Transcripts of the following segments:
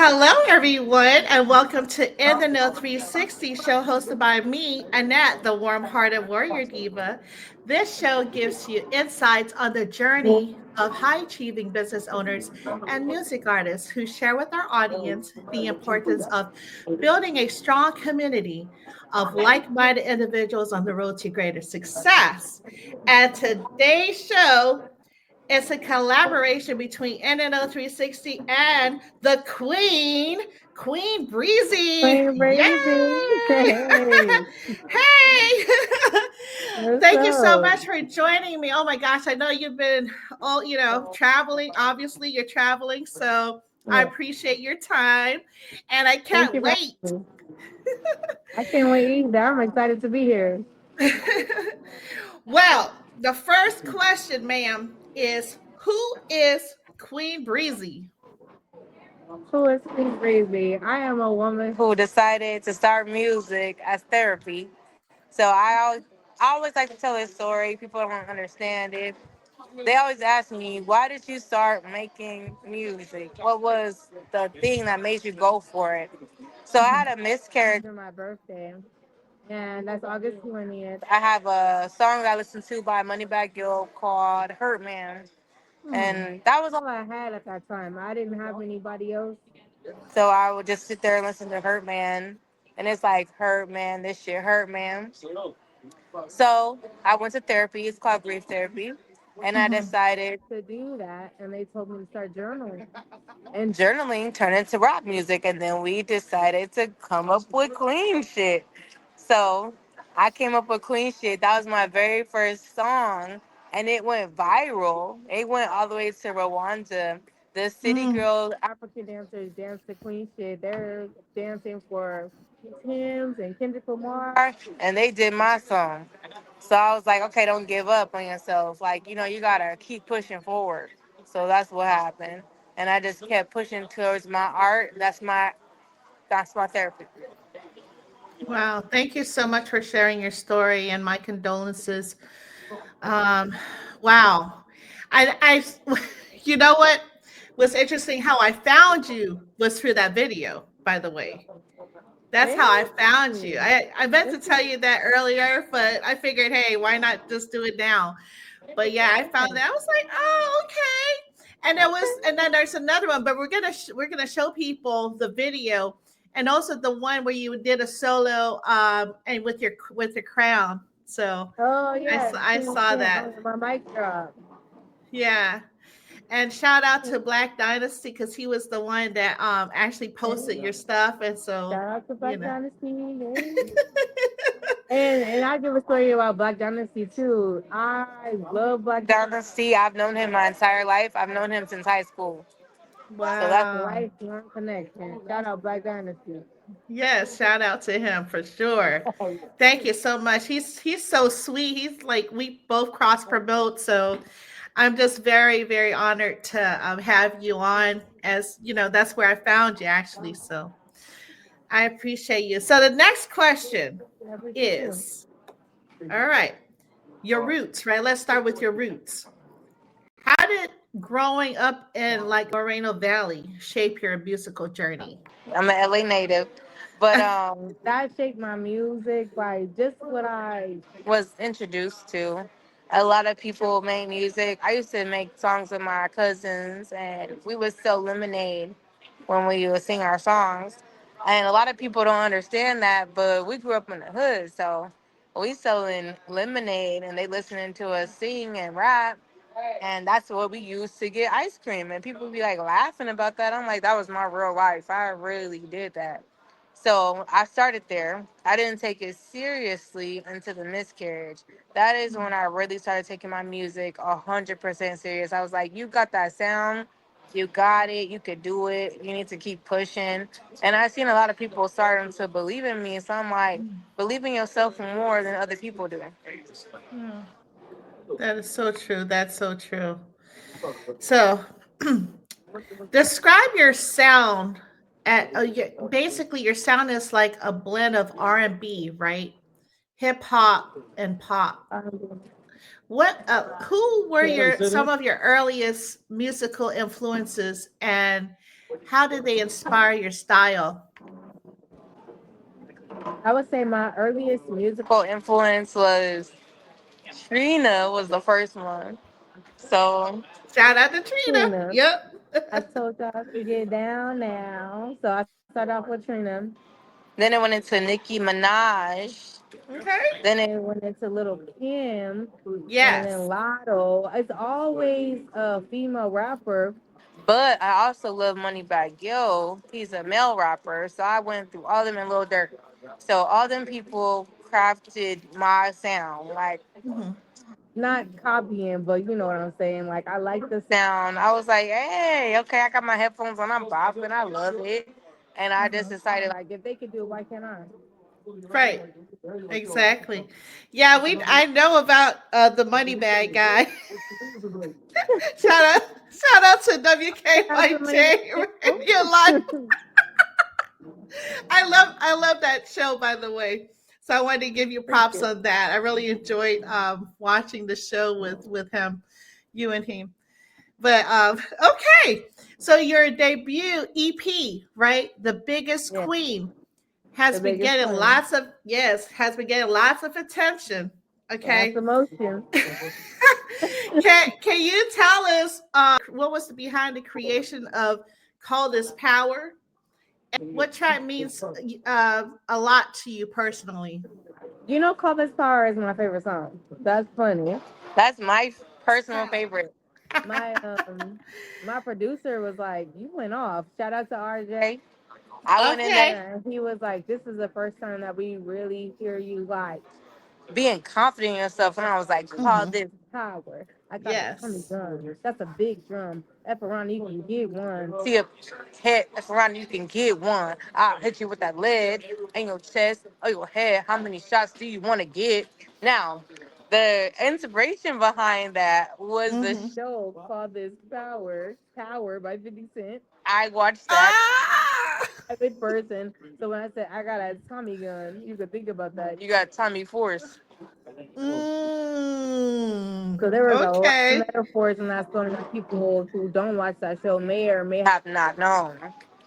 Hello, everyone, and welcome to InTHEknow360 show hosted by me, Annette, the warm-hearted warrior diva. This show gives you insights on the journey of high-achieving business owners and music artists who share with our audience the importance of building a strong community of like-minded individuals on the road to greater success. And today's show, it's a collaboration between NNO360 and the Queen, Queen Breezy. Queen Breezy. Yay! Hey, Hey! what's Thank you so up? much for joining me. Oh my gosh, I know you've been traveling. Obviously, you're traveling, so I Yeah, appreciate your time and I thank can't you for wait. having me. I can't wait either. I'm excited to be here. Well, the first question, ma'am, is who is Queen Breezy? Who is Queen Breezy? I am a woman who decided to start music as therapy. So I always like to tell this story. People don't understand it. They always ask me, why did you start making music? What was the thing that made you go for it? So I had a miscarriage on my birthday, and that's August 20th. I have a song I listened to by Moneybagg Yo called Hurt Man. And that was all I had at that time. I didn't have anybody else. So I would just sit there and listen to Hurt Man. And it's like, Hurt Man, this shit, Hurt Man. So I went to therapy. It's called grief therapy. And I Mhm. decided to do that. And they told me to start journaling. And journaling turned into rock music. And then we decided to come up with clean shit. So I came up with clean shit. That was my very first song. And it went viral. It went all the way to Rwanda. The city Mm. girls, African dancers dance to clean shit. They're dancing for Tim's and Kendrick Lamar. And they did my song. So I was like, okay, don't give up on yourself. Like, you gotta keep pushing forward. So that's what happened. And I just kept pushing towards my art. That's my therapy. Wow, thank you so much for sharing your story and my condolences. Um, wow, you know what was interesting? How I found you was through that video. By the way, that's how I found you. Really? I meant to tell you that earlier, but I figured, hey, why not just do it now? But yeah, I found that. I was like, oh, okay. And then there's another one, but we're gonna show people the video, and also the one where you did a solo, and with your crown. So Oh yeah, I saw that. my mic drop. Yeah, and shout out to Black Dynasty because he was the one that actually posted your stuff, and so Shout out to you Black know. Dynasty. And I give a story about Black Dynasty too. I love Black Dynasty. I've known him my entire life. I've known him since high school. So that's a Wow. lifelong connection. Shout out Black Dynasty. Yes, shout out to him for sure. Thank you so much. He's so sweet. He's like we both cross promote, so I'm just very honored to have you on. As you know, that's where I found you actually. So I appreciate you. So the next question I appreciate you. is, all right, your roots. Right. Let's start with your roots. How did growing up in like Moreno Valley shape your musical journey? I'm an LA native. But that shaped my music by just what I was introduced to. A lot of people make music. I used to make songs with my cousins, and we would sell lemonade when we would sing our songs. And a lot of people don't understand that, but we grew up in the hood, so we selling lemonade, and they listening to us sing and rap, and that's what we used to get ice cream. And people be like laughing about that. I'm like, that was my real life. I really did that. So I started there. I didn't take it seriously until the miscarriage. That is when I really started taking my music 100% serious. I was like, you got that sound. You got it. You could do it. You need to keep pushing. And I've seen a lot of people starting to believe in me. So I'm like, believe in yourself more than other people do. Yeah, that is so true. That's so true. So, describe your sound. Basically, your sound is like a blend of R&B, right? Hip hop and pop. Um, What? Who were your some of your earliest musical influences, and How did they inspire your style? I would say my earliest musical influence was Trina was the first one. So Shout out to Trina. Trina. Yep. I told y'all to get down now. So I started off with Trina. Then it went into Nicki Minaj. Okay. Then it went into Lil Kim. And then Yes. Lotto. It's always a female rapper. But I also love Moneybagg Yo. He's a male rapper. So I went through all them and Lil Durk. So all them people crafted my sound. Like Hmm. not copying, but you know what I'm saying. Like I like the sound. I was like, hey, okay, I got my headphones on, I'm bopping, I love it. And I just Hmm. decided like if they could do it, why can't I? Right. Exactly. Yeah, I know about the money bag guy. shout out shout out to That's the money WKYJ back Radio Live. I love that show, by the way. So I wanted to give you props on that. I really enjoyed watching the show with him, you and him. But okay, so your debut EP, right? The Biggest Yeah, Queen has the been biggest getting one. lots of attention. Lots Okay, of motion. can you tell us what was behind the creation of Call This Power? What track means a lot to you personally? You know, Call This Power is my favorite song. That's funny. That's my personal favorite. My my producer was like, "You went off." Shout out to RJ. I went in Okay. there and he was like, "This is the first time that we really hear you like being confident in yourself." And I was like, "Call Hmm. this power. I got a Tommy Yes. gun. That's a big drum. F around, you can get one. See a head. F around, you can get one. I'll hit you with that lead in your chest or your head. How many shots do you want to get?" Now, the inspiration behind that was the Hmm. show called This Power by 50 Cent. I watched that Ah. private person. So when I said I got a Tommy gun, you could think about that. You got Tommy Force. Mm. So there was a lot of Okay. metaphors in that song that people who don't watch that show may or may have not known.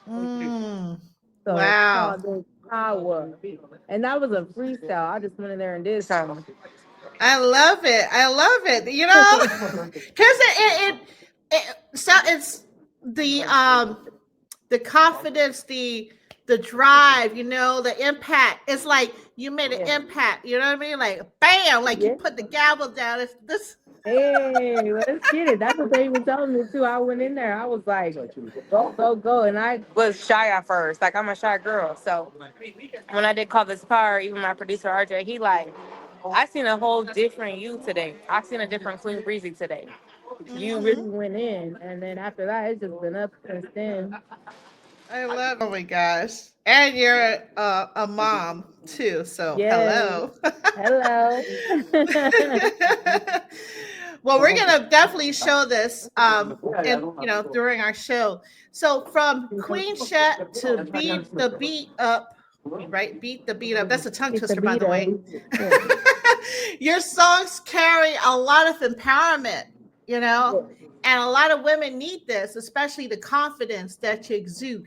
Mm. So it's Wow. called This Power. And that was a freestyle. I just went in there and did something. I love it. I love it. You know, because so it's the confidence, the drive. You know, the impact. It's like you made an Yeah. impact. You know what I mean? Like bam, like you Yeah. put the gavel down. It's this. Hey, let's get it. That's what they were telling me too. I went in there. I was like, go, go, go. And I was shy at first. Like I'm a shy girl. So when I did Call This Power, even my producer RJ, he like, I seen a whole different you today. I seen a different Queen Breezy today. You Hmm. really went in, and then after that, it's just been up since then. I love. Oh my gosh! And you're a mom too. So Yes. hello. Hello. Well, we're gonna definitely show this and during our show. So from Queen Chat to beat the beat up, right? Beat the beat up. That's a tongue It's the twister, by beat the up. way. Yeah. Your songs carry a lot of empowerment, you know, and a lot of women need this, especially the confidence that you exude.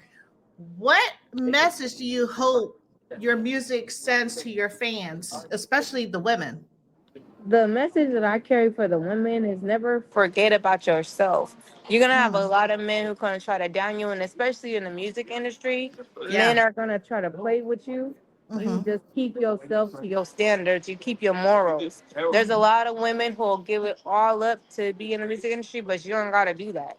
What message do you hope your music sends to your fans, especially the women? The message that I carry for the women is never forget about yourself. You're gonna have a Mm, lot of men who gonna try to down you, and especially in the music industry, yeah. men are gonna try to play with you. You Mm-hmm. just keep yourself to your standards. You keep your morals. There's a lot of women who will give it all up to be in the music industry, but you don't gotta do that.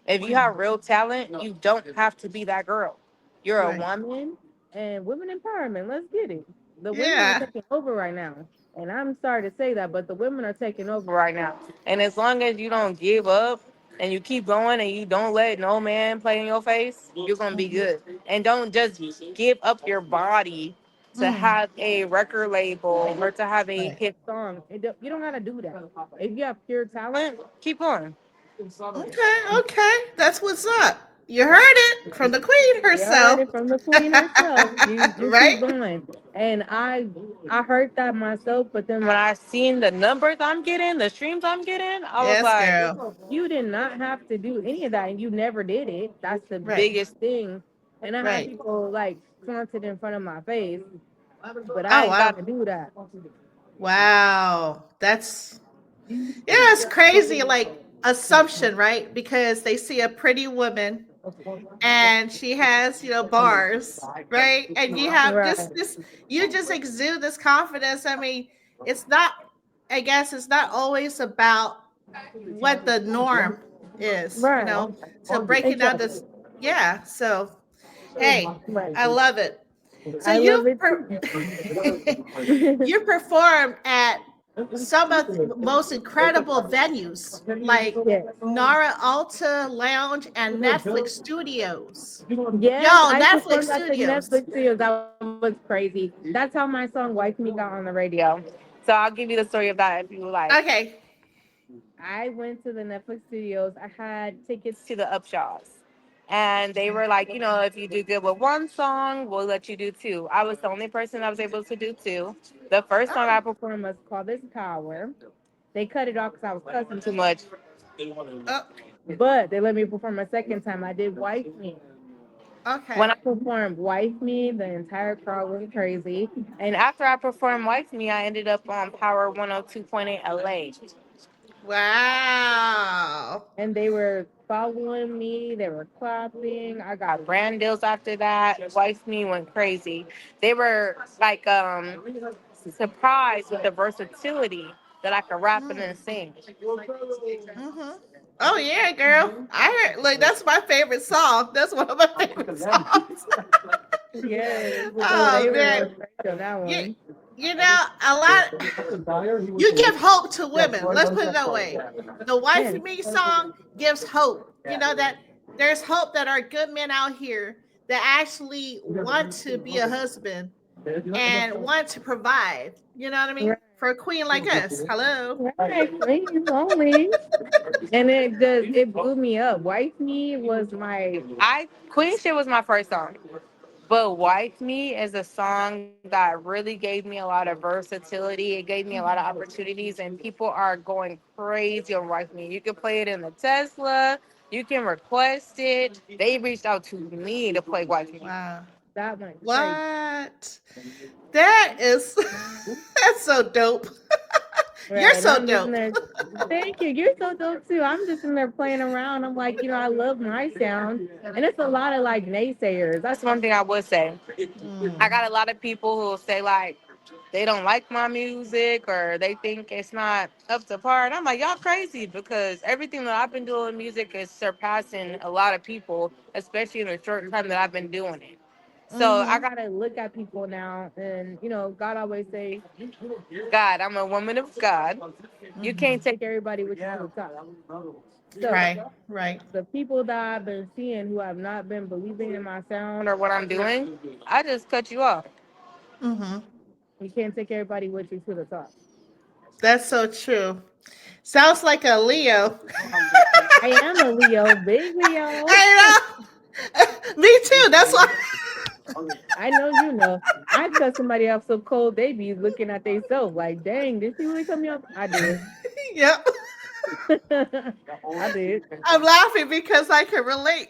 If you have real talent, you don't have to be that girl. You're a Right. woman, and women empowerment. Let's get it. The women are Yeah. taking over right now. And I'm sorry to say that, but the women are taking over right now. And as long as you don't give up and you keep going and you don't let no man play in your face, you're gonna be Mm-hmm. good. And don't just give up your body to Mm. have a record label or to have a Right. hit song. You don't gotta do that. If you have pure talent, keep going. Okay. Okay. That's what's up. You heard it from the queen You heard herself. it from the queen herself. You just Right? keep going. And I heard that myself, but then when I seen the numbers I'm getting, the streams I'm getting, I was Yes, like, girl. you did not have to do any of that and you never did it. That's the Right. biggest thing. And I have Right. people like flaunted in front of my face, but I Oh ain't wow. gotta do that. Wow. That's yeah, it's crazy like assumption, right? Because they see a pretty woman and she has, bars, right? And you have Right. this you just exude this confidence. I mean, it's not I guess it's not always about what the norm is, Right. to break it down to Exactly. yeah. So, hey, Right. I love it. So I love it too. you performed at some of the most incredible venues like Yes. Nara Alta Lounge and Netflix Studios. Yes, Yo, I Netflix performed at the Studios. Netflix series. That was crazy. That's how my song "Wife Me" got on the radio. So I'll give you the story of that if you would like. Okay. I went to the Netflix studios. I had tickets to the Upshaws. And they were like, if you do good with one song, we'll let you do two. I was the only person that was able to do two. The first song I Oh. performed was called This Power. They cut it off because I was cussing too much. Oh, But they let me perform a second time. I did Wife Me. When okay. I performed Wife Me, the entire crowd went crazy. And after I performed Wife Me, I ended up on Power 102.8 LA. Wow. And they were following me, they were clapping. I got brand deals after that. Wife Me went crazy. They were like surprised with the versatility that I could rap and Mm. then sing. Mm-hmm. Oh yeah, girl. I heard look, that's my favorite song. That's one of my favorite songs. Yes. So Oh they man. were crazy on that You one. a lot you give hope to women. Let's put it that way. The Wife Yes. and Me song gives hope. You know that there's hope that our good men out here that actually want to be a husband and want to provide. You know what I mean? Right. For a queen like us. Hello. Right. Please only. And it blew me up. Wife Me was my I Queen Shit was my first song. But Wife Me is a song that really gave me a lot of versatility. It gave me a lot of opportunities, and people are going crazy on Wife Me. You can play it in the Tesla, you can request it. They reached out to me to play Wife Me. Wow. That went crazy. What? That is that's so dope. You're Right. And so I'm just in dope. there. Thank you. You're so dope too. I'm just in there playing around. I'm like, I love my sound. And it's a lot of like naysayers. That's one thing I would say. I Mm. got a lot of people who will say like they don't like my music or they think it's not up to par. And I'm like, y'all crazy because everything that I've been doing in music is surpassing a lot of people, especially in the short time that I've been doing it. So I Mm-hmm. gotta look at people now, and God always say, "God, I'm a woman of God. You Mm-hmm. can't take everybody with you to the top." So Right. Right. the people that I've been seeing who have not been believing in my sound or what I'm doing, I just cut you off. Mm-hmm. You can't take everybody with you to the top. That's so true. Sounds like a Leo. I am a Leo, big Leo. I know. Me too. That's why. I know you know. I cut somebody off so cold they be looking at themselves like, dang, did she really cut me off? I did. Yep. I did. I'm laughing because I can relate.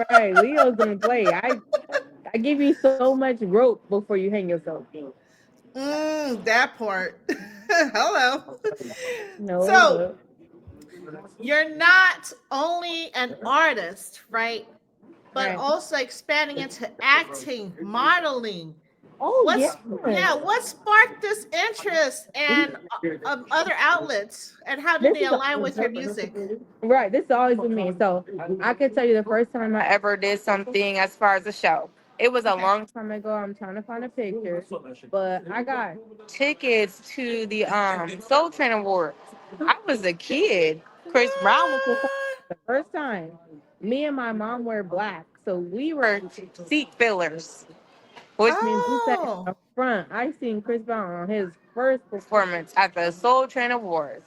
Right. Leo's gonna play. I give you so much rope before you hang yourself. That part. Hello. No, So but you're not only an artist, right? But right. also expanding into acting, modeling. Oh yeah. What sparked this interest and other outlets, and how did This they is align with your music? right. This is always with me. So I can tell you the first time I ever did something as far as a show. It was a Okay. long time ago. I'm trying to find a picture, but I got tickets to the Soul Train Awards. I was a kid. Chris Brown was performing What? the first time. Me and my mom were black, so we were seat fillers, which means we sat in Oh. the front. I seen Chris Brown on his first performance at the Soul Train Awards.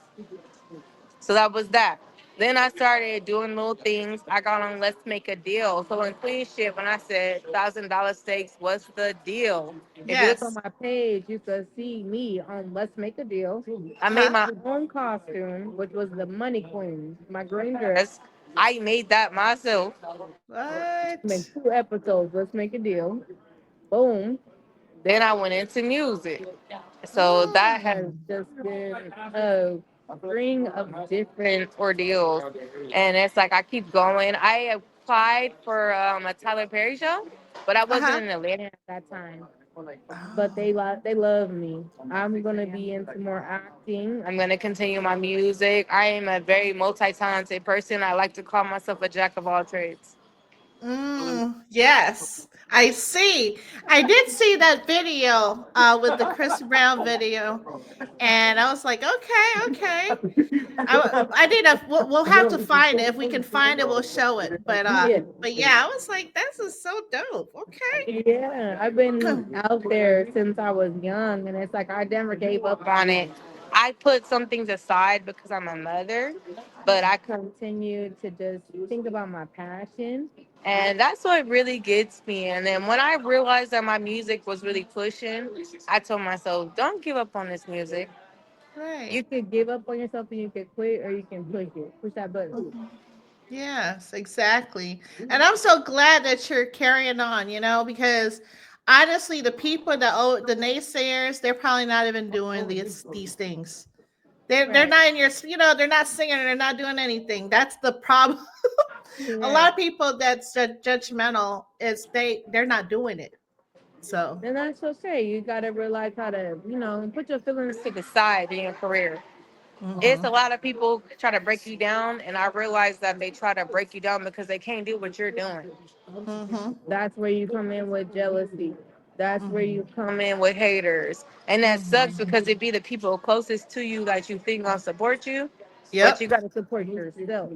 So that was that. Then I started doing little things. I got on Let's Make a Deal. So in Queen shit, when I said $1,000 steaks, what's the deal? If you look on Yes. my page, you could see me on Let's Make a Deal. I made Uh-huh. my own costume, which was the Money Queen, my green dress. I made that myself. Make What? 2 episodes. Let's Make a Deal. Boom. Then I went into music. So that has Mm. just been a string of different ordeals. And it's like I keep going. I applied for a Tyler Perry show, but I wasn't Uh-huh. in Atlanta at that time. But Oh. they love me. I'm gonna be into more acting. I'm gonna continue my music. I am a very multi-talented person. I like to call myself a jack of all trades. Yes, I see. I did see that video with the Chris Brown video, and I was like, okay, okay. I need a. We'll have to find it. If we can find it, we'll show it. But yeah, I was like, this is so dope. Okay. Yeah, I've been out there since I was young, and it's like I never gave up on it. I put some things aside because I'm a mother, but I continue to just think about my passion. And that's what really gets me. And then when I realized that my music was really pushing, I told myself, don't give up on this music. Right. You could give up on yourself and you could quit, or you can push it. Push that button. Mhm. Yes, exactly. And I'm so glad that you're carrying on, because honestly, the people that the naysayers, they're probably not even doing these things. They're Right. not in your, they're not singing, they're not doing anything. That's the problem. A Yeah. lot of people that's judgmental is they're not doing it. So, And that's okay. You gotta realize how to, put your feelings to the side in your career. It's a mhm, lot of people try to break you down, and I realize that they try to break you down because they can't do what you're doing. mhm, That's where you come in with jealousy. That's where mhm, you come in with haters. And that sucks mhm. because it be the people closest to you that you think gonna support you, but you Yep. gotta support yourself.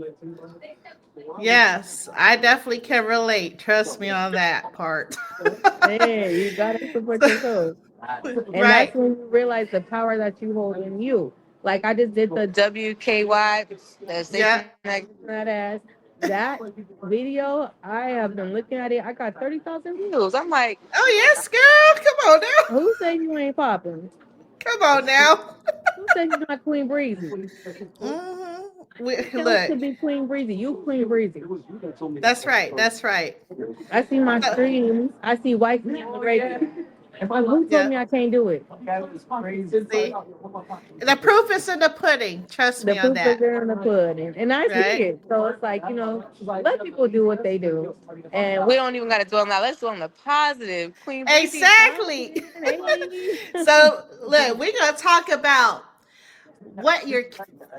Yes, I definitely can relate. Trust me on that part. Hey, you gotta support yourself. And that's Right. when you realize the power that you hold in you. Like I just did the WKY, the Yep. station that ass. That video, I have been looking at it. I got 30,000 views. I'm like, Oh yes, girl. Come on now. who said you ain't popping? Come on now. Who said you're not Queen Breezy? Else Look, to be Queen Breezy. You Queen Breezy. that's right. That's right. I see my Uh, streams. I see white people already. Who told yeah. me I can't do it? See, the proof is in the pudding. Trust The me on proof is that. in the pudding, and I see Right. it. So it's like let people do what they do, and we don't even got to dwell on that. Let's dwell on the positive. Queen Breezy, Exactly. popping. Hey. So look, we're gonna talk about what your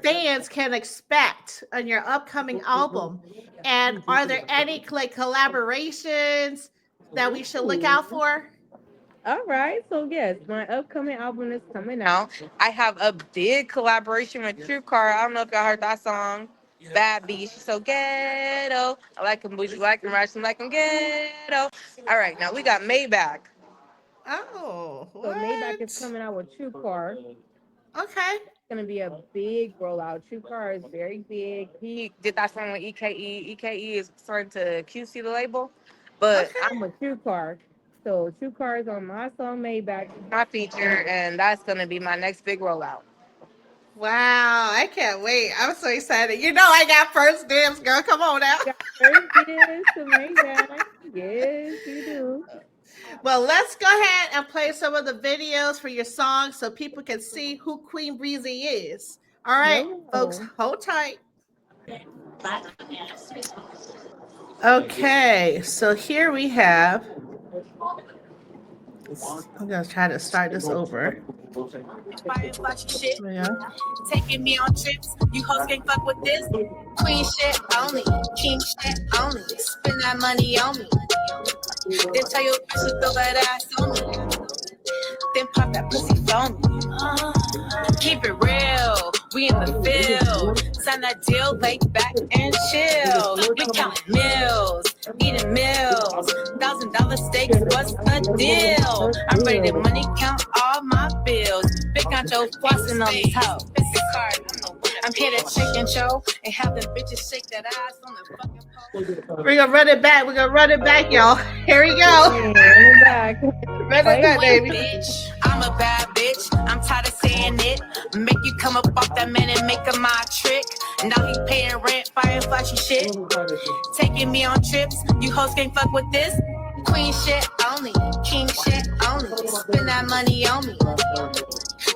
fans can expect on your upcoming album, and are there any like collaborations that we should look out for? All right, so yes, my upcoming album is coming out. I have a big collaboration with True Car. I don't know if y'all heard that song. Bad Beach, she's so ghetto. I like him bougie, like him right, like him ghetto. All right, now we got Maybach. Oh, So Maybach is what? coming out with True Car. Okay. Gonna be a big rollout. True Car is very big. He did that song with EKE. EKE is starting to QC the label, but Okay. I'm with True Car. So True Car is on my song Maybach, my feature, and that's gonna be my next big rollout. Wow, I can't wait. I'm so excited. I got first dibs, girl. Come on now. Got first dibs to Maybach. Yes, you do. Well, let's go ahead and play some of the videos for your song so people can see who Queen Breezy is. All right, folks, No. hold tight. Okay, so here we have. I'm gonna try to start this over. Yeah. Taking me on trips, you hoes can't fuck with this. Queen shit only, king shit only. Spend that money on me. Then tell your bitch to throw that ass on me. Then pop that pussy on me. Keep it real, we in the field. Sign that deal, lay back and chill. We counting meals, eating meals. $1,000 steaks, what's the deal? I'm ready to money count all my bills. Big concho flossing on these hoes. I'm Hit a chicken show and have the bitches shake that ass on the fucking pole. We're gonna run it back. We're gonna run it back, y'all. Here we go. Hey, run it back. Run it back, Queen baby. bitch, I'm a bad bitch. I'm tired of saying it. Make you come up off that man and make him my trick. Now he paying rent, fire flashy shit. Taking me on trips. You hoes can't fuck with this. Queen shit only, king shit only. Spend that money on me.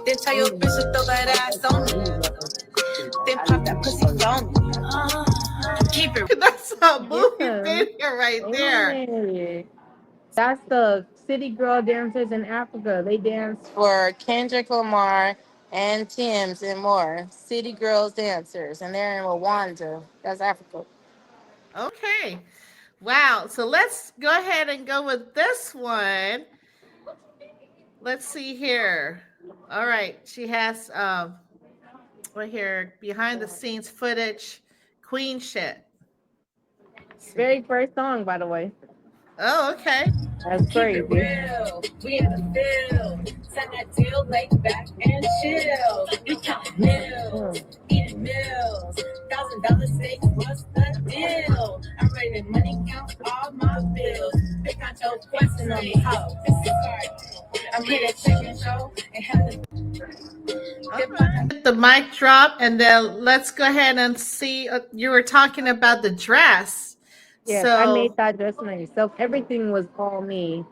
Then tell your bitch to throw that ass on me. Then pop that pussy on me. Keep it. That's a movie Yeah. video right there. Hey. That's the city girl dancers in Africa. They dance for Kendrick Lamar and Tim's and more. City girls dancers, and they're in Rwanda. That's Africa. Okay. Wow. So let's go ahead and go with this one. Let's see here. All right. She has right here behind the scenes footage. Queen shit. Let's see. Very first song, by the way. Oh, okay. That's Keep it crazy. real. We in the field. Send that deal, lay back and chill. We count meals, eating meals. $1,000 steaks, what's the deal? I'm ready to money count all my bills. Pick out your question on me, hoe. This is hard. I'm here to check and show and have the All right. The mic drop, and then let's go ahead and see. You were talking about the dress. Yes, I made So, that dress myself. Everything was all me.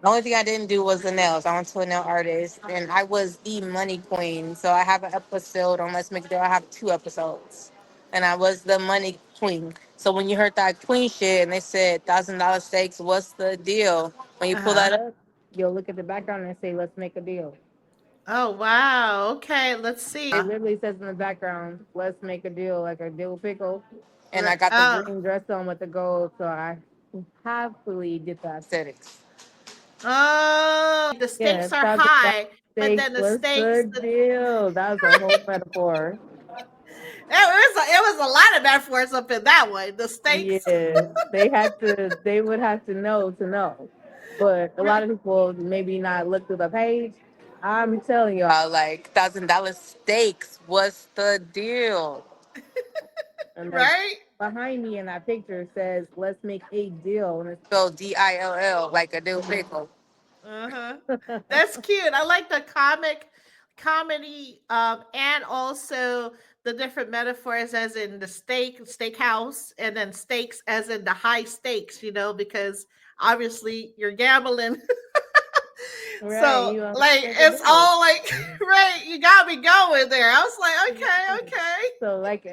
The only thing I didn't do was the nails. I went to a nail artist, and I was the money queen. So I have an episode on Let's Make It Deal. I have two episodes, and I was the money queen. So when you heard that queen shit, and they said $1,000 steaks, what's the deal? When you pull uh-huh. that up, you'll look at the background and say, "Let's make a deal." Oh, wow. Okay, let's see. It literally says in the background, "Let's make a deal," like a dill pickle. And I Right. got the Oh, green dress on with the gold, so I happily did the aesthetics. oh, the Yeah, stakes are $1,000 high, but steaks. then the What's stakes, the deal? That was a whole metaphor. it was a lot of metaphors up in that one. The stakes. Yes, they had to. They would have to know. But a lot of people maybe not look through the page. I'm telling y'all, like $1,000 steaks. What's the deal? And the Right? behind me in that picture says, "Let's make a deal," and it's spelled DILL, like a dill pickle. Uh-huh. That's cute. I like the comedy, and also the different metaphors as in the steakhouse, and then stakes as in the high stakes, because obviously you're gambling. Right, So you want like to make a it's deal. all like right, you got me going there. I was like, okay, okay. So like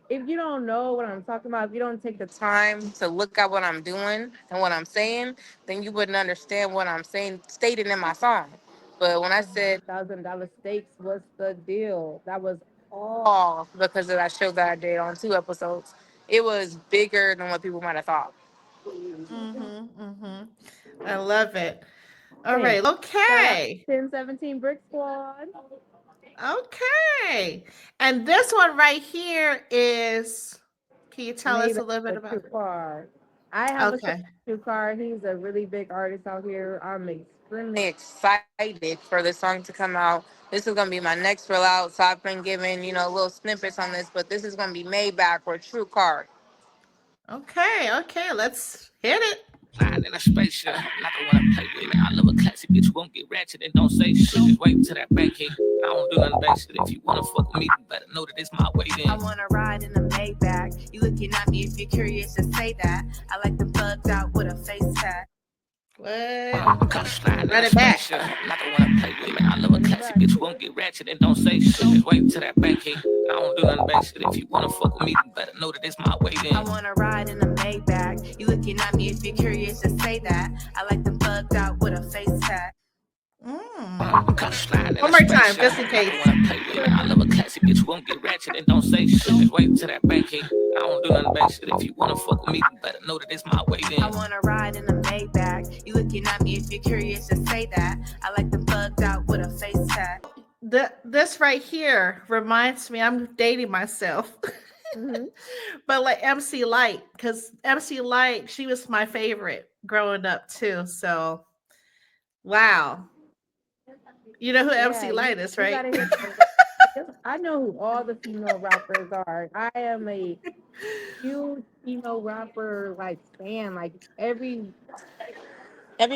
if you don't know what I'm talking about, if you don't take the time to look at what I'm doing and what I'm saying, then you wouldn't understand what I'm saying stated in my song. But when I said $1,000 steaks, what's the deal? That was all because of that show that I did on two episodes. It was bigger than what people might have thought. Mm-hmm. Mm-hmm. I love it. All Hey, right, shout out okay. 1017 Brick Squad. Okay. And this one right here is, can you tell us Made a up little bit a about true car. I have a Okay. true car. He's a really big artist out here. I'm extremely excited for this song to come out. This is gonna be my next reel out. So I've been giving, little snippets on this, but this is gonna be made back or true car. Okay, okay, let's hit it. Flying in a spaceship, not the one I play with. Man, I love a classic bitch who won't get ratchet and don't say shit. Just wait till that bank hit. I don't do nothing bad shit. If you wanna fuck with me, you better know that it's my way then. I wanna ride in a Maybach. You looking at me if you're curious to say that. I like the bugged out with a face tag. What? Come flying in Run a it back. spaceship, not the one I play with. Man, I love a classic bitch who won't get ratchet and don't say shit. Just wait till that bank hit. I don't do nothing bad shit. If you wanna fuck with me, you better know that it's my way then. I wanna ride in a Maybach. You looking at me if you're curious to say that. I like the bugged out with a face tag. Come flying in One a more time, spaceship, just in not the case. one I play with. Man, I love a classic bitch who won't get ratchet and don't say shit. Just wait till that bank hit. I don't do nothing bad shit. If you wanna fuck with me, you better know that it's my way then. I wanna ride in a Maybach. You looking at me if you're curious to say that. I like the bugged out with a face tag. This right here reminds me, I'm dating myself. Mhm. But like MC Light, because MC Light, she was my favorite growing up too. So wow. You know who Yeah, MC you, Light is, you right? gotta hear. I know who all the female rappers are. I am a huge female rapper like fan. Like every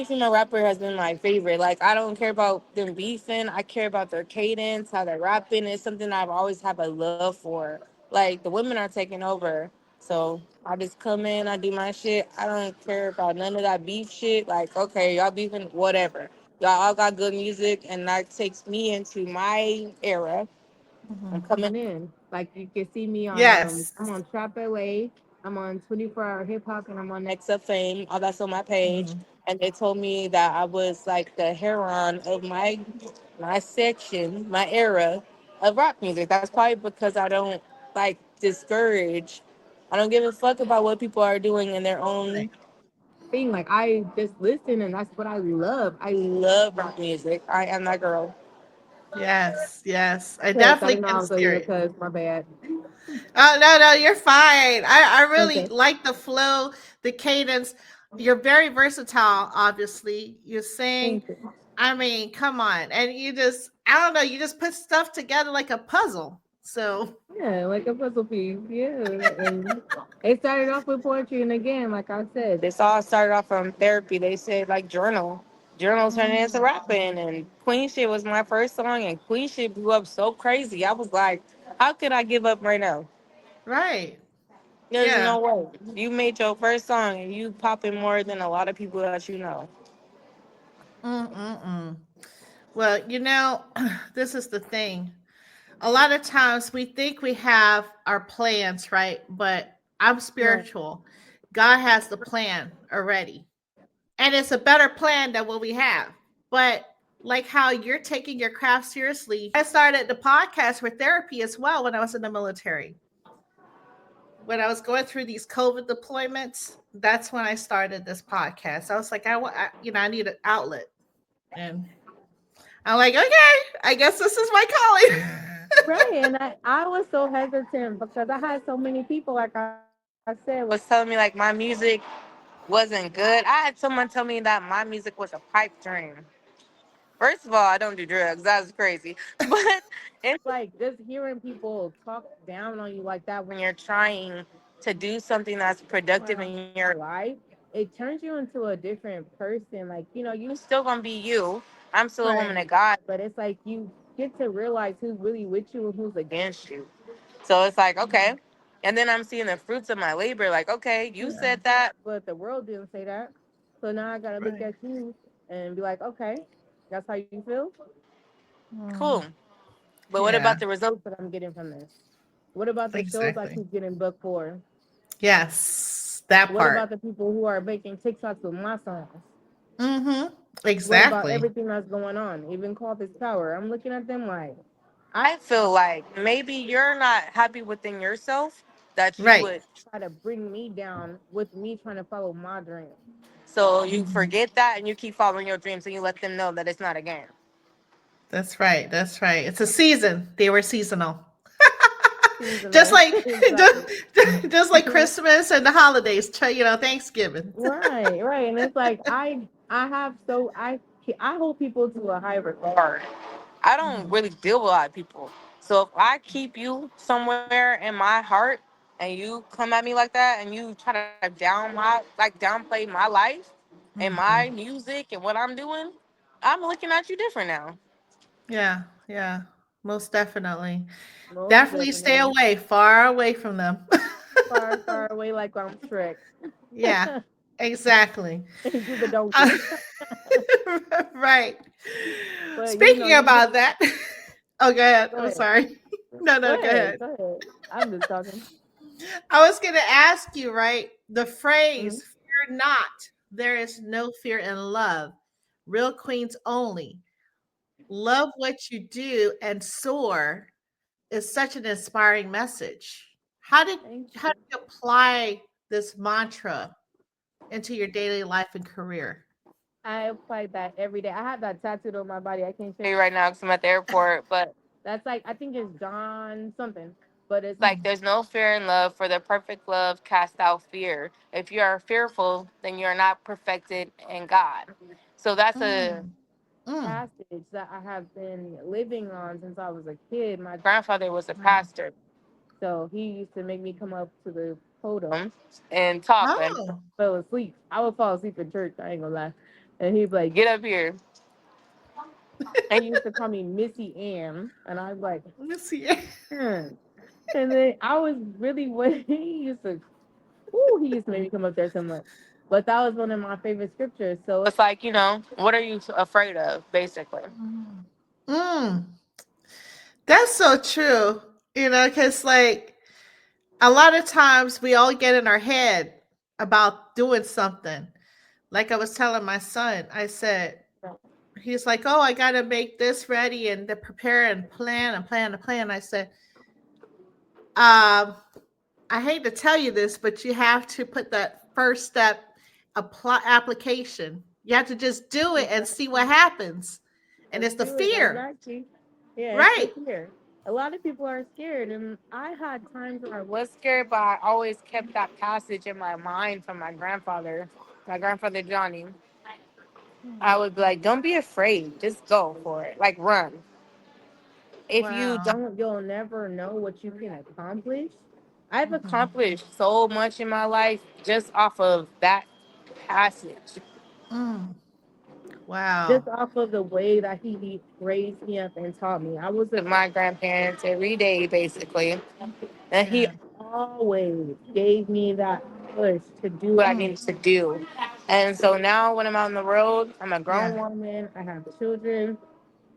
female rapper has been my favorite. Like I don't care about them beefing. I care about their cadence, how they're rapping. It's something I've always had a love for. Like the women are taking over. So I just come in, I do my shit. I don't care about none of that beef shit. Like, okay, y'all beefing, whatever. Y'all all got good music and that takes me into my era. I'm Mhm. coming in. Like you can see me on Yes. I'm on Trap LA, I'm on 24-hour hip hop, and I'm on Next Up Fame. All that's on my page. Mhm. And they told me that I was like the heron of my section, my era of rock music. That's probably because I don't like discourage. I don't give a fuck about what people are doing in their own Right. thing. Like I just listen, and that's what I love. I love rock music. I am that girl. Yes, yes. I Yes, I definitely didn't know I can was steer your it. cuz. My bad. Oh no, no, you're fine. I really Okay. like the flow, the cadence. You're very versatile, obviously. You sing. Thank you. I mean, come on. And you just I don't know, you just put stuff together like a puzzle. So Yeah, like a puzzle piece. Yeah. And it started off with poetry. And again, like I said, this all started off from therapy. They said, like, journal. Journal turned into mhm. rapping. And Queen Shit was my first song. And Queen Shit blew up so crazy. I was like, how could I give up right now? Right. There's Yeah. no way. You made your first song and you popping more than a lot of people that you know. Mm-mm-mm. Well, this is the thing. A lot of times we think we have our plans, right? But I'm Right. spiritual. God has the plan already. And it's a better plan than what we have. But like how you're taking your craft seriously, I started the podcast for therapy as well when I was in the military. When I was going through these COVID deployments, that's when I started this podcast. I was like, I need an outlet. And I'm like, okay, I guess this is my calling. Right. And I was so hesitant because I had so many people, like I said, was telling me like my music wasn't good. I had someone tell me that my music was a pipe dream. First of all, I don't do drugs. That's crazy. But it's like just hearing people talk down on you like that when you're trying to do something that's productive Wow. in your life, it turns you into a different person. Like, you still gonna be you. I'm still a woman Right. of God, but it's like you get to realize who's really with you and who's against you. So it's like, okay. And then I'm seeing the fruits of my labor. Like, okay, you Yeah. said that, but the world didn't say that. So now I gotta look Right. at you and be like, okay, that's how you feel? Cool. Mm, But what yeah. about the results that I'm getting from this? What about the shows I Exactly. keep getting booked for? Yes. That What part. about the people who are making TikToks with my songs? Mm-hmm. What about Exactly. everything that's going on? Even Call This Power. I'm looking at them like, I feel like maybe you're not happy within yourself that you Right. would try to bring me down with me trying to follow my dream. So you Hmm. forget that and you keep following your dreams and you let them know that it's not a game. That's right. That's right. It's a season. They were seasonal. Just Seasonal. like Exactly. just like Christmas and the holidays, Thanksgiving. Right, right. And it's like I have so I hold people to a high regard. I don't Mhm. really deal with a lot of people. So if I keep you somewhere in my heart and you come at me like that and you try to downplay my life and my Mhm. music and what I'm doing, I'm looking at you different now. Yeah, yeah. Most definitely. Most Definitely stay definitely. away, far away from them. Far, far away like I'm Shrek. Yeah, exactly. Do the Uh, donkey. right. But Speaking you just about that, oh, go ahead. go I'm ahead. sorry. No, Go no, go ahead. ahead. Go ahead. I'm just talking. I was going to ask you, right? The Mhm. phrase, fear not, there is no fear in love. Real queens only. Love what you do and soar is such an inspiring message. How did Thank how you. do you apply this mantra into your daily life and career? I apply that every day. I have that tattooed on my body. I can't show you right now because I'm at the airport, but that's like I think it's John something. But it's like Mhm. there's no fear in love, for the perfect love cast out fear. If you are fearful, then you're not perfected in God. So that's a Mm. Mm. passage that I have been living on since I was a kid. My grandfather was a pastor, so he used to make me come up to the podium and talk, and I Oh, fell asleep. I would fall asleep in church. I ain't gonna lie. And he'd be like, "Get up here," and he used to call me Missy Ann, and I was like, let me see. "Hmm." And then I was really what he used to. Ooh, he used to make me come up there so much. But that was one of my favorite scriptures. So it's like, what are you afraid of, basically? Mm. Mm. That's so true. Because like a lot of times we all get in our head about doing something. Like I was telling my son, I said, he's like, "Oh, I got to make this ready and to prepare and plan and plan and plan." I said, um, I hate to tell you this, but you have to put that first step application. You have to just do it and see what happens. And let's it's the do it. fear, Exactly. Yeah, it's the right? fear. A lot of people are scared, and I had times where I was scared, but I always kept that passage in my mind from my grandfather Johnny. I would be like, "Don't be afraid, just go for it, like run. If you Wow. don't, you'll never know what you can accomplish." I've Hmm. accomplished so much in my life just off of that passage, Mm. just Wow. off of the way that he raised me up and taught me. I was with my grandparents every day, basically, and he Yeah. always gave me that push to do what I Mm. needed to do. And so now, when I'm out on the road, I'm a Yeah. grown woman. I have children.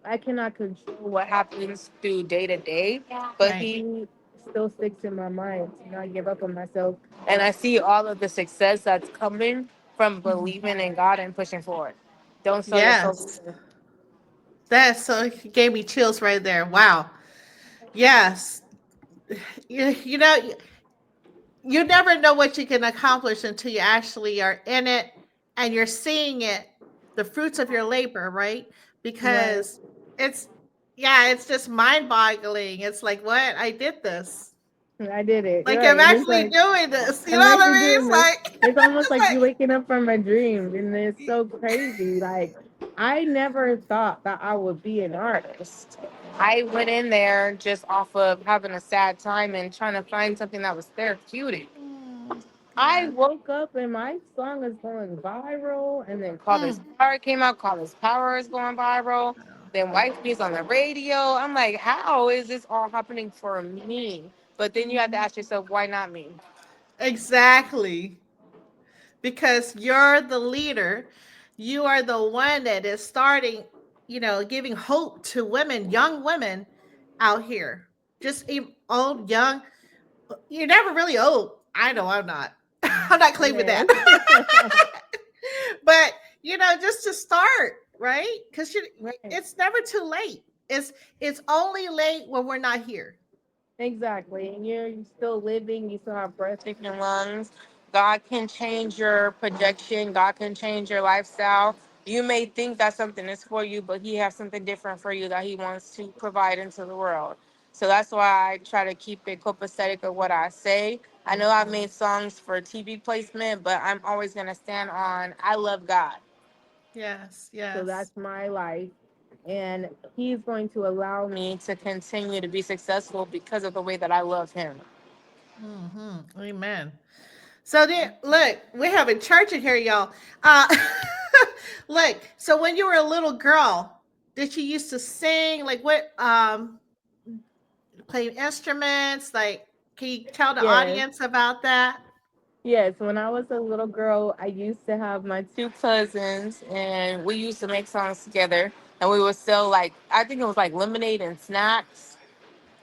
I cannot control what happens through day to day, but Right. he still sticks in my mind to not give up on myself. And I see all of the success that's coming from Mhm. believing in God and pushing forward. Don't sell your soul. Yes. That's so it gave me chills right there. Wow. Yes. You never know what you can accomplish until you actually are in it and you're seeing it, the fruits of your labor, right? Right. Because it's, yeah, it's just mind boggling. It's like, what? I did this. I did it. Like, I'm Right. It's actually like, doing this. You know I'm what I actually mean? doing this. It's almost It's like you like, waking up from a dream, and it's so crazy. Like, I never thought that I would be an artist. I went in there just off of having a sad time and trying to find something that was therapeutic. I yeah. woke up and my song is going viral, and then Call This Mm. Power came out. Call This Power is going viral. Wow. Then White Bees on the radio. I'm like, how is this all happening for me? But then you have to Mhm. ask yourself, why not me? Exactly. Because you're the leader. You are the one that is starting, giving hope to women, young women out here. Just old, young. You're never really old. I know I'm not. I'm not claiming Yeah. that. But, just to start, right? Because Right. it's never too late. It's only late when we're not here. Exactly. And you're still living, you still have breath in your lungs. God can change your projection, God can change your lifestyle. You may think that something is for you, but He has something different for you that He wants to provide into the world. So that's why I try to keep it copacetic of what I say. I know I've made songs for TV placement, but I'm always going to stand on I love God. Yes, So yes. that's my life. And He's going to allow me to continue to be successful because of the way that I love Him. Amen. So then, look, we're having church in here, y'all. Uh, look, so when you were a little girl, did you used to sing? Like what? Play instruments? Like, can you tell the Yes. audience about that? Yes, when I was a little girl, I used to have my two cousins, and we used to make songs together. And we would sell like I think it was like lemonade and snacks,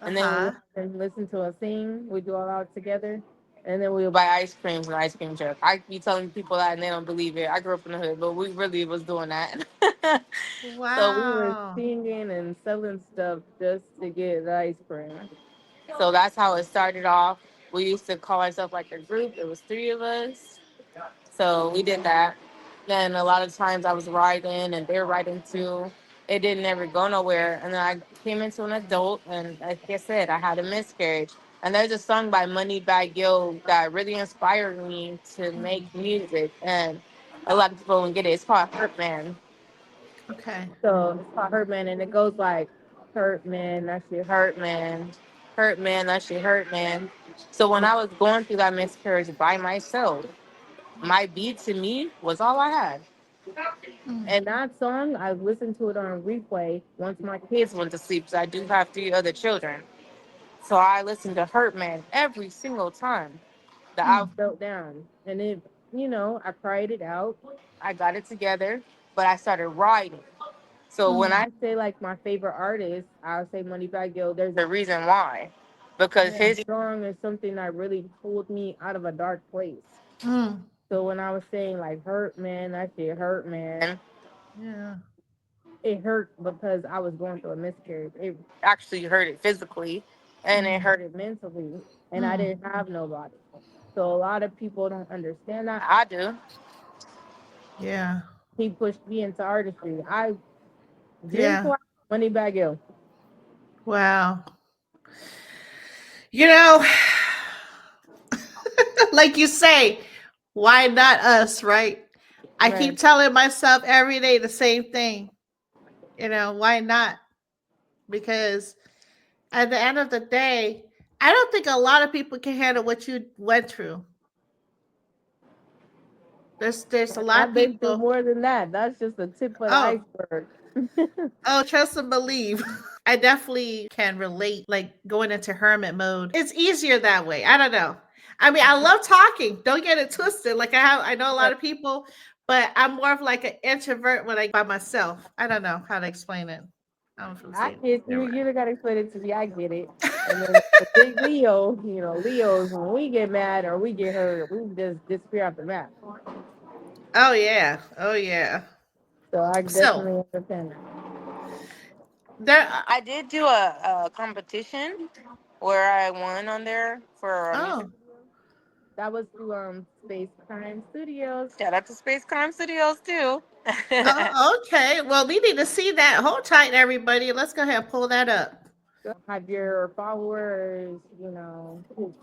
Uh and then we huh. would have to listen to us sing. We do all out together, and then we would buy ice creams and ice cream truck. I be telling people that, and they don't believe it. I grew up in the hood, but we really was doing that. So we were Wow. singing and selling stuff just to get the ice cream. So that's how it started off. We used to call ourselves like a group. It was three of us, so we did that. Then a lot of times I was writing and they're writing too. It didn't ever go nowhere. And then I came into an adult, and like I said, I had a miscarriage. And there's a song by Moneybagg Yo that really inspired me to Mhm. make music. And a lot of people don't get it. It's called Hurt Man. Okay. So it's called Hurt Man, and it goes like, hurt man, that shit hurt man, hurt man, that shit hurt man. So when I was going through that miscarriage by myself, my beat to me was all I had. Mm, And that song, I listened to it on replay once my kids went to sleep. So I do have 3 other children. So I listened to Hurt Man every single time that I mm, felt down. And it, I cried it out. I got it together, but I started writing. So when mm. I say like my favorite artist, I'll say Moneybagg Yo. There's a reason why, because Yeah. his song is something that really pulled me out of a dark place. Mm, So when I was saying like hurt man, that shit hurt man, yeah. it hurt because I was going through a miscarriage. It actually hurt it physically, and it Mm, hurt it mentally, and I mm, didn't have nobody. So a lot of people don't understand that. I do. yeah. He pushed me into artistry. I Dream Yeah. for Moneybagg Yo. Wow. You know, like you say, why not us, right? I keep Right. telling myself every day the same thing. Why not? Because at the end of the day, I don't think a lot of people can handle what you went through. There's a lot of I've been through people. more than that. That's just the tip of the Oh, iceberg. oh, trust and believe. I definitely can relate, like going into hermit mode. It's easier that way. I don't know. I mean, I love talking. Don't get it twisted. Like I know a lot of people, but I'm more of like an introvert when I by myself. I don't know how to explain it. I don't know if I'm I saying get it you. right. You don't gotta explain it to me. I get it. And then the big Leo, Leos, when we get mad or we get hurt, we just disappear off the map. Oh yeah. Oh yeah. So I So definitely understand that. there. I did do a competition where I won on there for a music. Oh. That was through Space Crime Studios. Shout out to Space Crime Studios too. Go Oh. Okay. Well, we need to see that. Hold tight, everybody. Let's go ahead and pull that up. have your followers,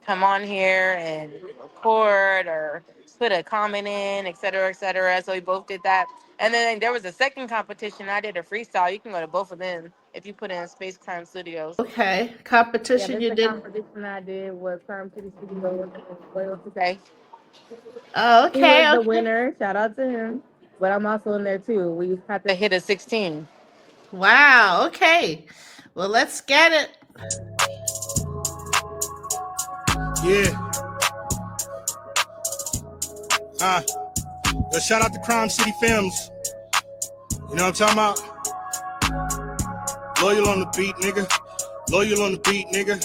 come on here and record or put a comment in, et cetera, et cetera. So we both did that. And then there was a second competition. I did a freestyle. You can go to both of them if you put in Space Crime Studios. Okay. Yeah, Competition this you the did. competition I did was Crime City Studios. What to say? Oh, He was okay. the Okay. winner. Shout out to him. But I'm also in there too. We had to hit a 16. Wow. Okay. Well, let's get it. Yeah. Shout out to Crime City Films. You know what I'm talking about? Loyal on the beat, nigga. Loyal on the beat, nigga.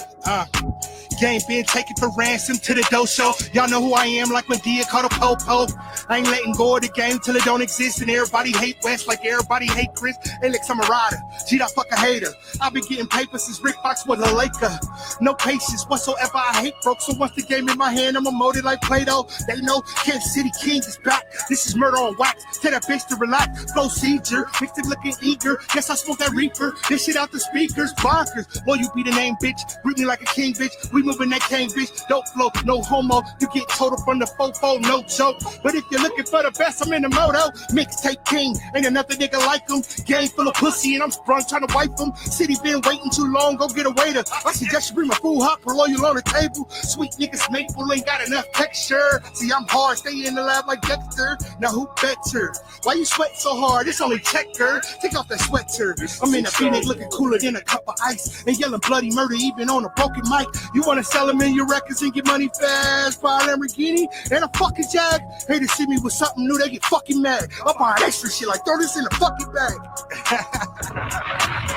Game being taken for ransom to the dojo. Y'all know who I am, like Medea caught a popo. I ain't letting go of the game till it don't exist. And everybody hate West like everybody hate Chris. Hey, look, I'm a rider. Gee, that fuck a hater. I've been getting paper since Rick Fox was a Laker. No patience whatsoever, I hate broke. So once the game in my hand, I'm molded like Play-Doh. They know Kansas City King is back. This is murder on wax. Tell that bitch to relax. Procedure, mixed it looking eager. Guess I smoke that reaper. This shit out the speakers, bonkers. Boy, you be the name, bitch. Greet me like a king, bitch. We moving that cane, bitch. Dope flow, no homo. You get total from the fofo, no joke. But if you're looking for the best, I'm in the moto. Mixtape king, ain't another nigga like him. Game full of pussy and I'm sprung trying to wipe him. City been waiting too long, go get a waiter. I suggest you bring my food hot, for loyal on the table. Sweet niggas maple ain't got enough texture. See, I'm hard, stay in the lab like Dexter. Now who better? Why you sweat so hard? It's only checker. Take off that sweater. I'm in a Phoenix looking cooler than a cup of ice. And yelling bloody murder even on a broken mic. You wanna sell them in your records and get money fast? Buy a Lamborghini and a fucking Jag. Hey, to see me with something new, they get fucking mad. I'm buying extra shit like throw this in a fucking bag.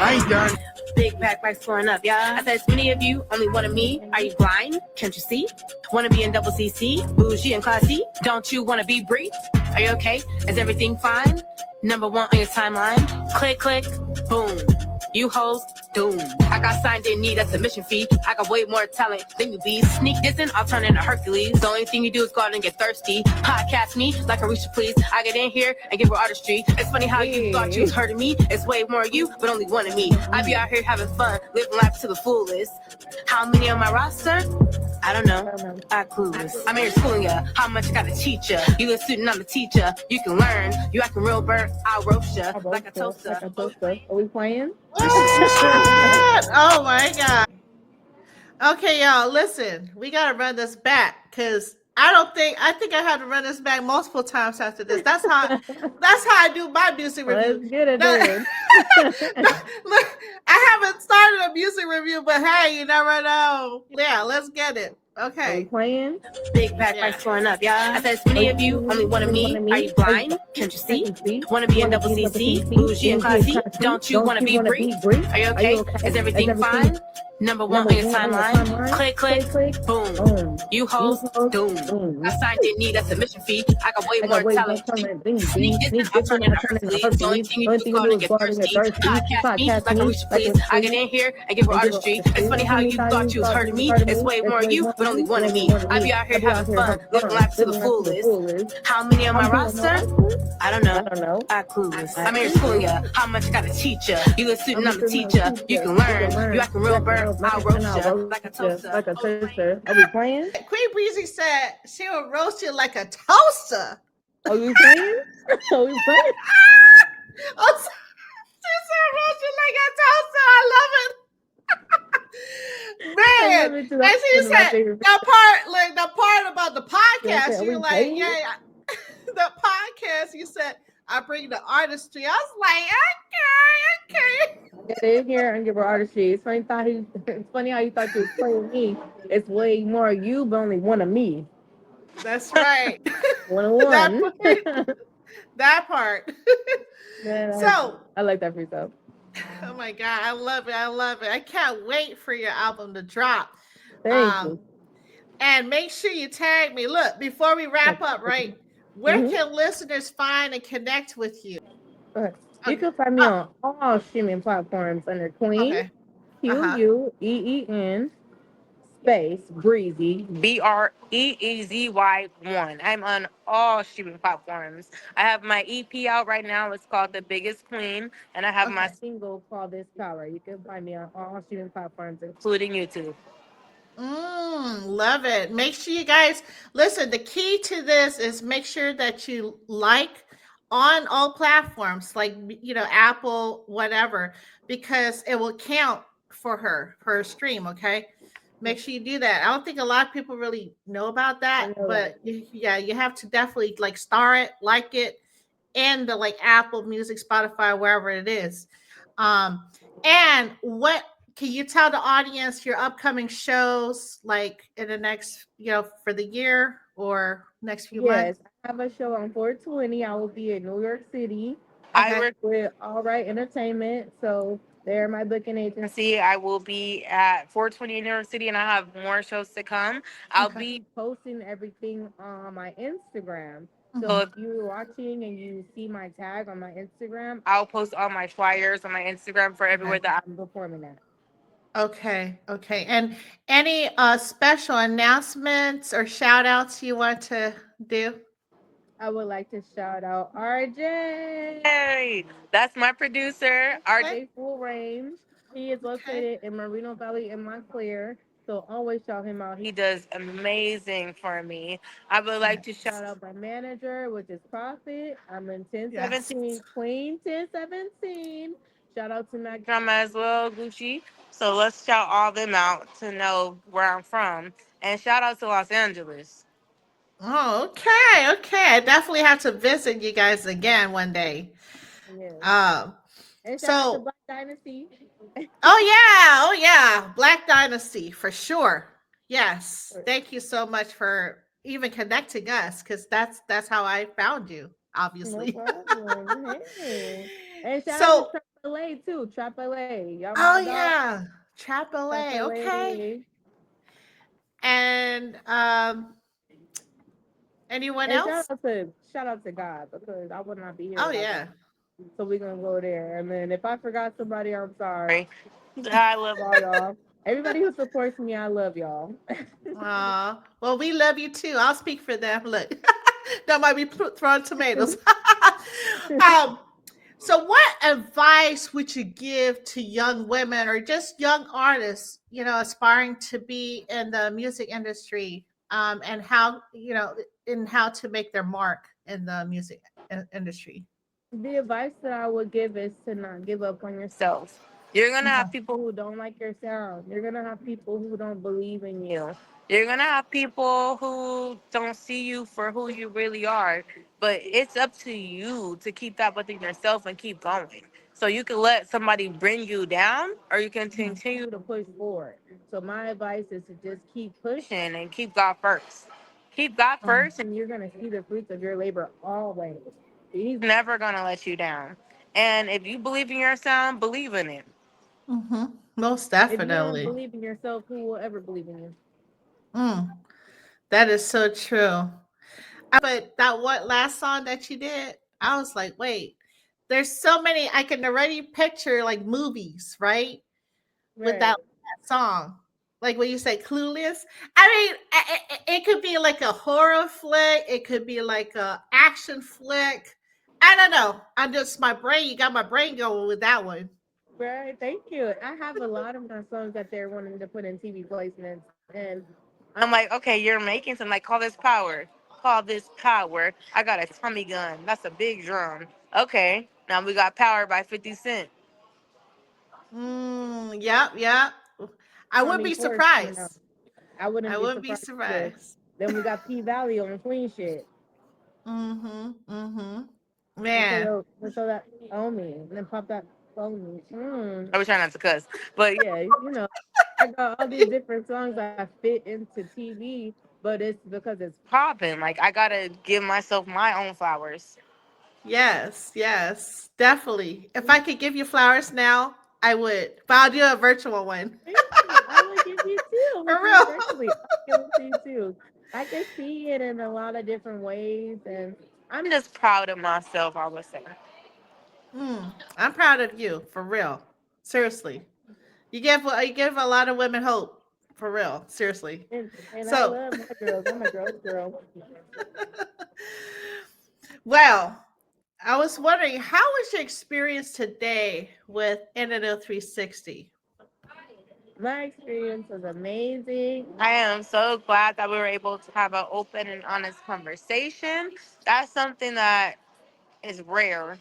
I ain't done. Big backpacks pouring up, yeah. I said, many of you, only one of me. Are you blind? Can't you see? Wanna be in double CC, bougie and classy? Don't you wanna be brief? Are you okay? Is everything fine? Number one on your timeline. Click, click, boom. You hoes, doomed. I got signed, didn't need a submission fee. I got way more talent than you be. Sneak dissing, I'll turn into Hercules. The only thing you do is go out and get thirsty. Podcast me like a Risha, please. I get in here and give her artistry. It's funny how you thought you was hurting me. It's way more you, but only one of me. I be out here having fun, living life to the fullest. How many on my roster? I don't know. I don't know. I clueless. I'm here schooling ya. How much I gotta teach ya? You a student, I'm a teacher. You can learn. You acting real burnt. I'll roast ya I like wrote a stuff like toaster. a toaster. Are we playing? What? Oh my God. Okay, y'all, listen. We gotta run this back because I think I had to run this back multiple times after this. That's how I do my music review. Let's get it No, then. look, I haven't started a music review, but hey, you never know. Yeah, let's get it. Are we Okay. playing? Big back Yeah. price going up, y'all. I said, as many of you only one of Only one me. of Are me. you Are you blind? Can't you can't see? you see? Want to be in Want to double be in double CC, CC, bougie and bougie and classy? classy? Don't you Don't want to you be want to brief? be brief? Are you Are you okay? okay? Is Is everything everything fine? Number one number on your one on your timeline. timeline? Click, click, Click, click, boom. boom. You You hoes, host, doom. I boom. signed your need a submission fee. I got way I got more way more talent. talent than Sneak you. this, Sneak I'll this turn and into I'll turn into Hercules. The only Hercules. thing you The only do is thing go you out do and is get go out and get thirsty. thirsty. Podcast me Podcast like a me Alicia, like please. a I get tree in here and give her and give her artistry. It's artistry. funny It's how funny you how thought you you was thought hurting you was me. hurting It's me. way It's more way you, more but only you, one but of only me. one of I be me. out I here be having out here fun, having living fun, life to the living life to the fullest. fullest. How many on How my many on my roster? roster? I don't I know. don't know. I clueless. I I'm here schooling clueless. ya. How much I gotta teach ya? You a student, I'm a I'm a student of teacher. You teacher. can You can learn. You learn. acting You real can burnt. real I'll burn and roast I'll ya roast like a you toaster. like a toaster. Are we playing? Queen Breezy said she will roast you like a toaster. Are we playing? Are we playing? Oh, she said roast you like a toaster. I love it. I Man, love it too. and That's she one of my said favorite. the part, like the part about the I said, podcast, are you're we like, playing? yeah, the podcast, you said, I bring the artistry. I was like, okay, okay. Get in here and give her artistry. It's funny, it's funny how you thought you was playing me. It's way more you, but only one of me. That's right. One of that one. part. That part. Man, So, I like that freestyle. oh my God, I love it. I love it. I can't wait for your album to drop. Thank Um, you. and make sure you tag me. Look, before we wrap up, right? Where Mm-hmm. can listeners find and connect with you? Okay. You Okay. can find me Oh, on all streaming platforms under Queen okay. Uh-huh. QUEEN space Breezy BREEZY1. I'm on all streaming platforms. I have my EP out right now. It's called The Biggest Queen, and I have my Okay. single called This Power. You can find me on all streaming platforms, including YouTube. Love it. Make sure you guys listen. The key to this is make sure that you like on all platforms, like Apple, whatever, because it will count for her stream. Okay, make sure you do that. I don't think a lot of people really know about I that, know that. but yeah, you have to definitely like star it, like it, in the like Apple Music, Spotify, wherever it is. Um, and what can you tell the audience your upcoming shows like in the next, for the year or next few months? Yes, I have a show on 420. I will be in New York City. I Okay. work with All Right Entertainment, so they're my booking agency. I will be at 420 in New York City, and I have more shows to come. I'll Okay. be posting everything on my Instagram. So Mhm. if you're watching and you see my tag on my Instagram, I'll post all my flyers on my Instagram for Okay. everywhere that I'm performing at. Okay. Okay. And any special announcements or shout outs you want to do? I would like to shout out RJ. Hey, that's my producer, Okay. RJ Full Range. He is Okay. located in Moreno Valley in Montclair. So always shout him out. He does amazing for me. I would like to shout Yes. out my manager, which is Prophet. I'm in Yes. 1017, Queen 1017. Shout out to Mac Drama as well, Gucci. So let's shout all them out to know where I'm from. And shout out to Los Angeles. Oh, okay. Okay. I definitely have to visit you guys again one day. Yes. Um, And shout out to so Black Dynasty. Oh yeah, oh yeah, Black Dynasty for sure. Yes, thank you so much for even connecting us because that's how I found you, No obviously. problem. Hey. And shout out to So, Trap LA too. Trap LA. Y'all my oh dog. yeah, Trap Trap LA, okay. LA. And anyone And else? shout out to God because I would not be here Oh without God. yeah. So we're gonna go there. And then if I forgot somebody, I'm sorry. I love all y'all. Everybody who supports me, I love y'all. Well, we love you too. I'll speak for them. Look, that might be throwing tomatoes. um, So, what advice would you give to young women or just young artists, aspiring to be in the music industry, and how to make their mark in the music industry? The advice that I would give is to not give up on yourself. You're gonna Okay. have people who don't like your sound. You're gonna have people who don't believe in you. You're gonna have people who don't see you for who you really are. But it's up to you to keep that within yourself and keep going. So you can let somebody bring you down, or you can Mhm. continue to push forward. So my advice is to just keep pushing and keep God first. Keep God first, and you're gonna see the fruits of your labor always. He's never gonna let you down. And if you believe in your sound, believe in it. Most If you don't definitely. believe in yourself, who will ever believe in you? Mm, that is so true. But that what last song that you did, I was like, wait, there's so many. I can already picture like movies, right? With Right. that song. Like when you say clueless, I mean, it could be like a horror flick, it could be like a action flick. I don't know. I'm just my brain. You got my brain going with that one. Right. Thank you. I have a lot of my songs that they're wanting to put in TV placements, and I'm like, okay, you're making some, like, call this power. Call this power. I got a Tommy gun. That's a big drum. Okay. Now we got Power by 50 Cent. Yep, yep. I wouldn't Tommy be Force coming out. surprised. I wouldn't I be wouldn't be surprised either. surprised. Then we got P Valley on Queen shit. Mm-hmm. And Man. so that on me, and then pop that on me. I was trying not to cuss, but yeah, I got all these different songs that fit into TV, but it's because it's popping. Like I gotta give myself my own flowers. Yes, yes, definitely. If I could give you flowers now, I would. But I'll do a virtual one. Thank you. I would give you too. I'm For gonna do it real. virtually. I'll give it to you too. I can see it in a lot of different ways, and I'm just proud of myself. I would say. I'm proud of you, for real. Seriously. You give a lot of women hope. For real. Seriously. And I So, love my girls. I'm a girl's girl. well, I was wondering, how was your experience today with InTHEknow 360? My experience was amazing. I am so glad that we were able to have an open and honest conversation. That's something that is rare.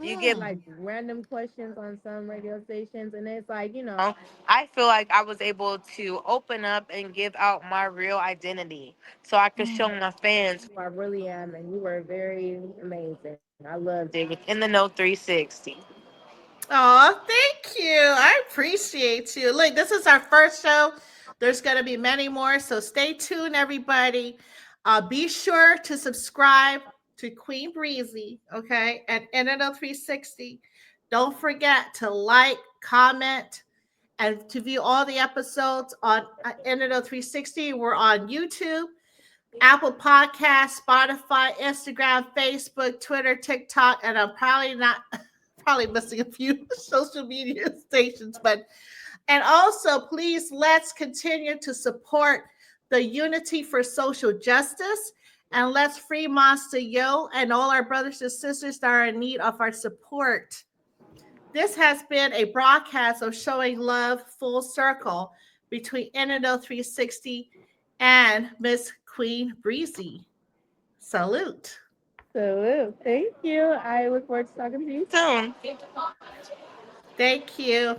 You get Hmm. like random questions on some radio stations, and it's like, I feel like I was able to open up and give out my real identity so I could show my fans who I really am. And you were very amazing. I loved it within the Note 360. Oh, thank you. I appreciate you. Look, this is our first show. There's going to be many more, so stay tuned, everybody. Be sure to subscribe to Queen Breezy, okay, at NNO 360. Don't forget to like, comment, and to view all the episodes on NNO 360. We're on YouTube, Apple Podcasts, Spotify, Instagram, Facebook, Twitter, TikTok, and I'm probably not probably missing a few social media stations, but and also please let's continue to support the Unity for Social Justice, and let's free Monster Yo and all our brothers and sisters that are in need of our support. This has been a broadcast of Showing Love Full Circle between NNO 360 and Miss Queen Breezy. Salute. So, thank you. I look forward to talking to you soon. Thank you.